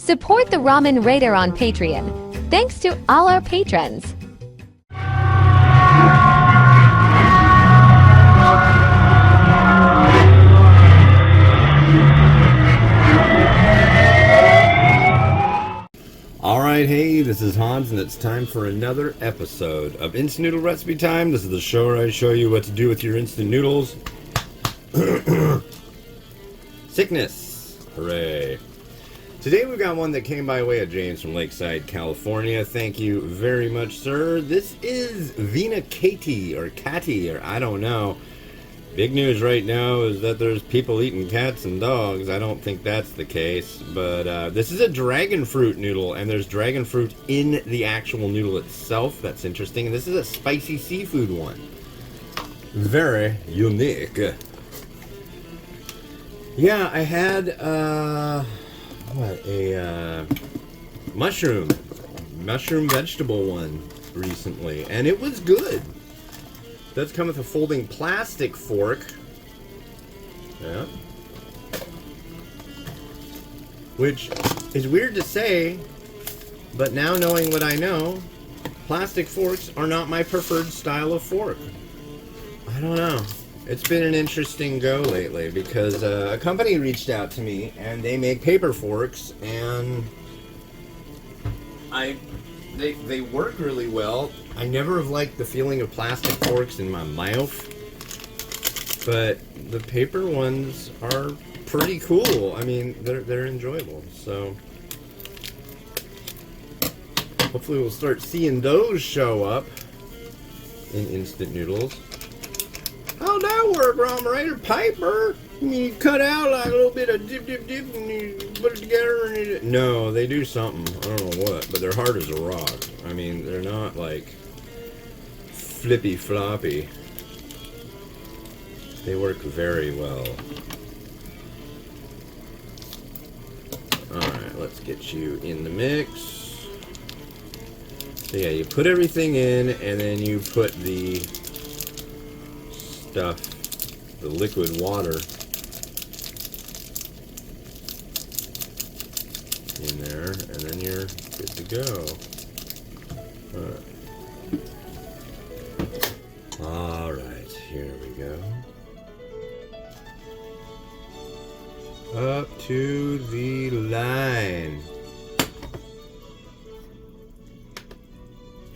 Support the Ramen Raider on Patreon. Thanks to all our patrons. Alright, hey, this is Hans, and it's time for another episode of Instant Noodle Recipe Time. This is the show where I show you what to do with your instant noodles. Sickness. Hooray. Today we've got one that came by way of James from Lakeside, California. Thank you very much, sir. This is Vina Caty, or Caty, or I don't know. Big news right now is that there's people eating cats and dogs. I don't think that's the case, but this is a dragon fruit noodle, and there's dragon fruit in the actual noodle itself. That's interesting. And this is a spicy seafood one. Very unique. Yeah, I had a mushroom vegetable one recently, and it was good. Does come with a folding plastic fork. Yeah. Which is weird to say, but now knowing what I know, plastic forks are not my preferred style of fork. I don't know. It's been an interesting go lately because a company reached out to me and they make paper forks, and they work really well. I never have liked the feeling of plastic forks in my mouth, but the paper ones are pretty cool. I mean, they're enjoyable. So hopefully we'll start seeing those show up in instant noodles. How'd that work, Ramen Piper? You cut out like a little bit of dip and you put it together and you... No, they do something. I don't know what, but they're hard as a rock. I mean, they're not like flippy floppy. They work very well. Alright, let's get you in the mix. So yeah, you put everything in and then you put the stuff, the liquid water, in there, and then you're good to go. Alright, here we go. Up to the line.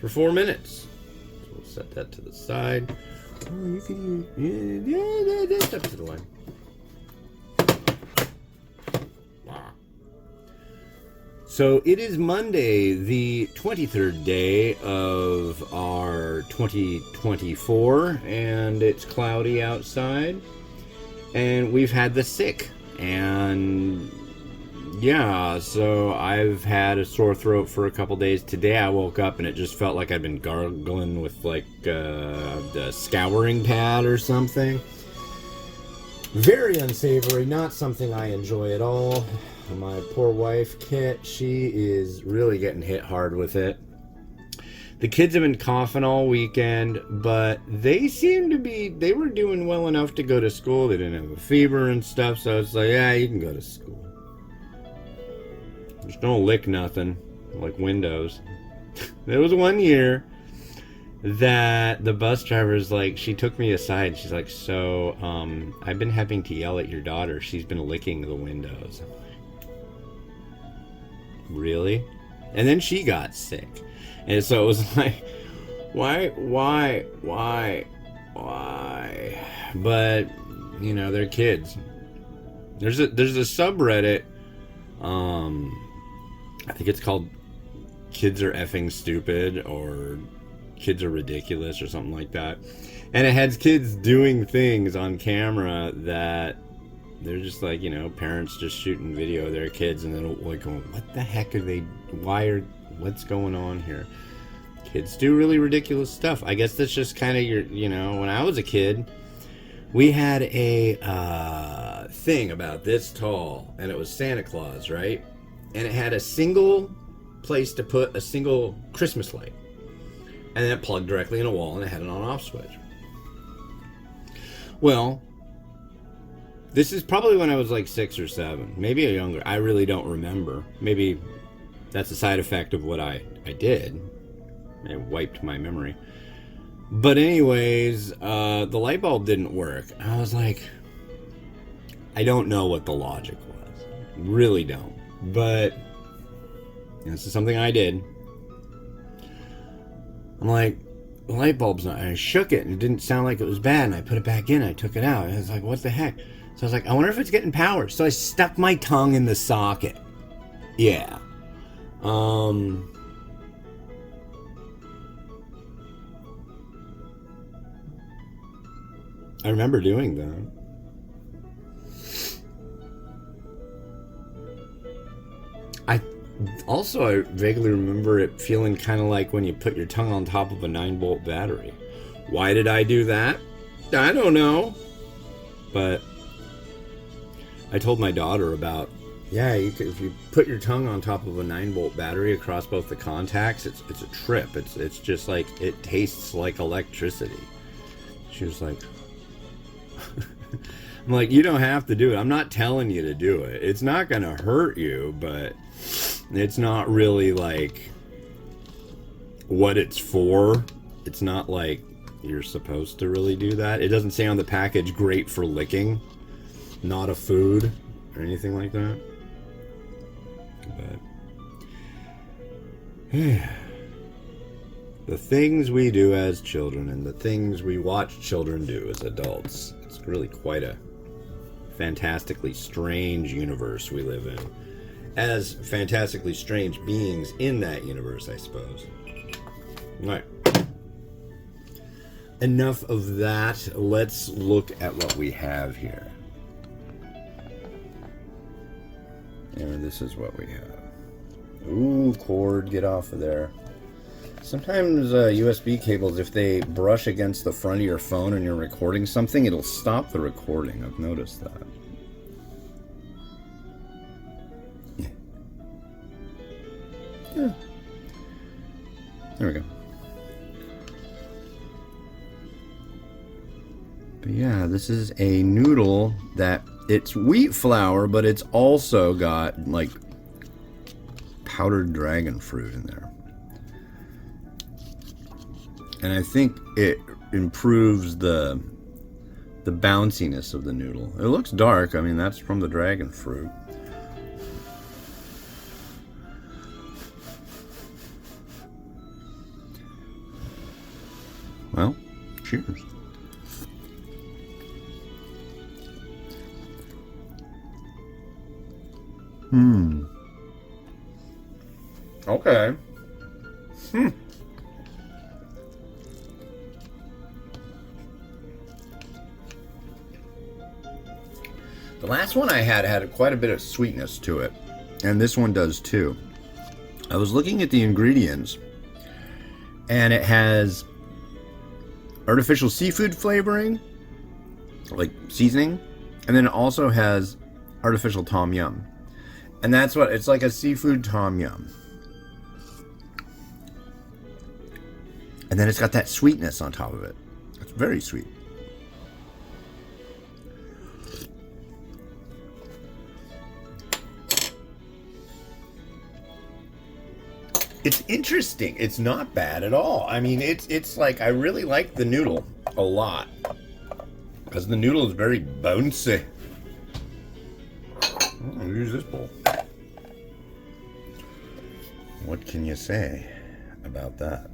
For 4 minutes. So we'll set that to the side. Oh, you can use, up to the line. So it is Monday, the 23rd day of our 2024, and it's cloudy outside, and we've had the sick, and yeah, so I've had a sore throat for a couple days. Today I woke up and it just felt like I'd been gargling with like the scouring pad or something. Very unsavory, not something I enjoy at all. My poor wife, Kit, she is really getting hit hard with it. The kids have been coughing all weekend, but they were doing well enough to go to school. They didn't have a fever and stuff, so it's like, yeah, you can go to school. Just don't lick nothing, like windows. There was one year that the bus driver's like, she took me aside. She's like, so, I've been having to yell at your daughter. She's been licking the windows. I'm like, really? And then she got sick. And so it was like, why? But, you know, they're kids. There's a subreddit, I think it's called Kids Are Effing Stupid, or Kids Are Ridiculous, or something like that. And it has kids doing things on camera that they're just like, you know, parents just shooting video of their kids, and then like going, what the heck are they, what's going on here? Kids do really ridiculous stuff. I guess that's just kind of your, you know, when I was a kid, we had a thing about this tall, and it was Santa Claus, right? And it had a single place to put a single Christmas light. And then it plugged directly in a wall, and it had an on-off switch. Well, This is probably when I was like 6 or 7, maybe younger. I really don't remember. Maybe that's a side effect of what I did. It wiped my memory. But anyways, the light bulb didn't work. I was like, I don't know what the logic was. Really don't. But this is something I did. I'm like, the light bulb's not. And I shook it and it didn't sound like it was bad. And I put it back in. I took it out. And I was like, what the heck? So I was like, I wonder if it's getting power. So I stuck my tongue in the socket. Yeah. I remember doing that. I vaguely remember it feeling kind of like when you put your tongue on top of a 9-volt battery. Why did I do that? I don't know. But I told my daughter about, if you put your tongue on top of a 9-volt battery across both the contacts, it's a trip. It's just like, it tastes like electricity. She was like, I'm like, you don't have to do it. I'm not telling you to do it. It's not going to hurt you, but it's not really like what it's for. It's not like you're supposed to really do that. It doesn't say on the package, great for licking, not a food or anything like that. But the things we do as children and the things we watch children do as adults, it's really quite a fantastically strange universe we live in. As fantastically strange beings in that universe, I suppose. Alright. Enough of that. Let's look at what we have here. And this is what we have. Ooh, cord, get off of there. Sometimes USB cables, if they brush against the front of your phone and you're recording something, it'll stop the recording. I've noticed that. Yeah. There we go. But yeah, this is a noodle that it's wheat flour, but it's also got like powdered dragon fruit in there. And I think it improves the bounciness of the noodle. It looks dark. I mean, that's from the dragon fruit. Well, cheers. Okay. The last one I had quite a bit of sweetness to it, and this one does too. I was looking at the ingredients, and it has artificial seafood flavoring, like seasoning, and then it also has artificial tom yum. And that's what, it's like a seafood tom yum. And then it's got that sweetness on top of it. It's very sweet. It's interesting. It's not bad at all. I mean, it's like, I really like the noodle a lot. Because the noodle is very bouncy. I'll use this bowl. What can you say about that?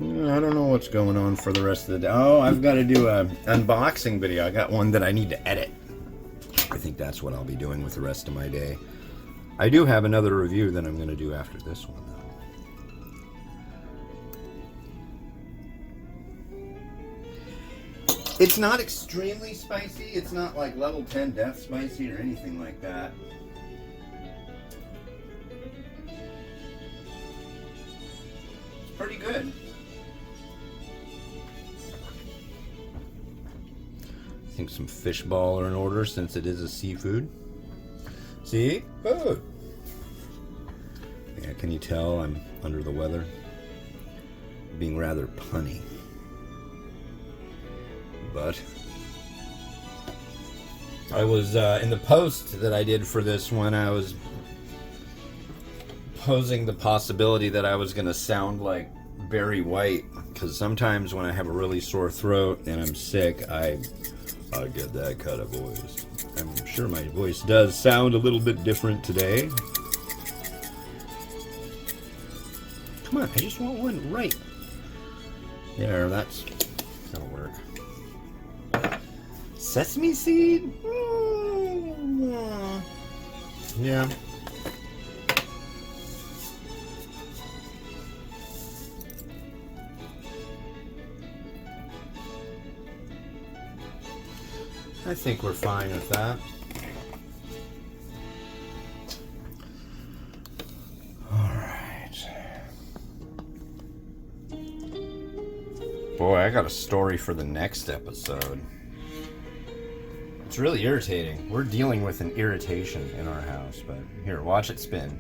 I don't know what's going on for the rest of the day. Oh, I've got to do an unboxing video. I got one that I need to edit. I think that's what I'll be doing with the rest of my day. I do have another review that I'm going to do after this one, though. It's not extremely spicy. It's not like level 10 death spicy or anything like that. It's pretty good. I think some fish ball are in order since it is a seafood. See? Food. Yeah, can you tell I'm under the weather? Being rather punny. But I was, in the post that I did for this one, I was posing the possibility that I was going to sound like Barry White, because sometimes when I have a really sore throat and I'm sick, I get that kind of voice. I'm sure my voice does sound a little bit different today. Come on, I just want one right there. That's gonna work. Sesame seed? Yeah. I think we're fine with that. Boy, I got a story for the next episode. It's really irritating. We're dealing with an irritation in our house, but here, watch it spin.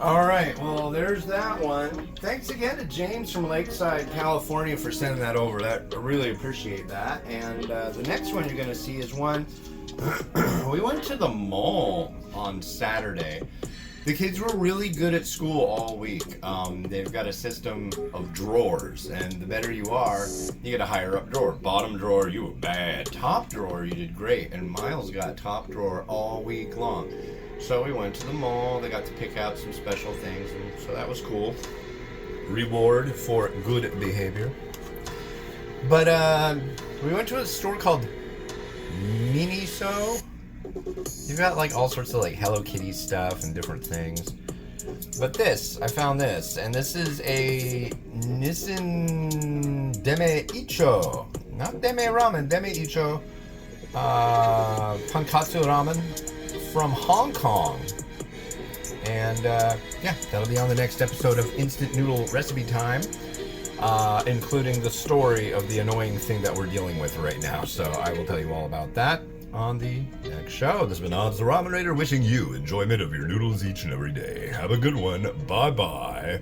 Alright, well, there's that one. Thanks again to James from Lakeside, California for sending that over. I really appreciate that. And the next one you're going to see is one... we went to the mall on Saturday. The kids were really good at school all week. They've got a system of drawers, and the better you are, you get a higher up drawer. Bottom drawer, you were bad. Top drawer, you did great. And Miles got top drawer all week long. So we went to the mall. They got to pick out some special things, and so that was cool. Reward for good behavior. But we went to a store called Miniso. You've got like all sorts of like Hello Kitty stuff and different things. But I found this, and this is a Nissin Deme Icho. Not Deme Ramen, Deme Icho. Tonkatsu Ramen from Hong Kong. And yeah, that'll be on the next episode of Instant Noodle Recipe Time. Including the story of the annoying thing that we're dealing with right now. So I will tell you all about that on the next show. This has been Odds the Ramen Raider wishing you enjoyment of your noodles each and every day. Have a good one. Bye-bye.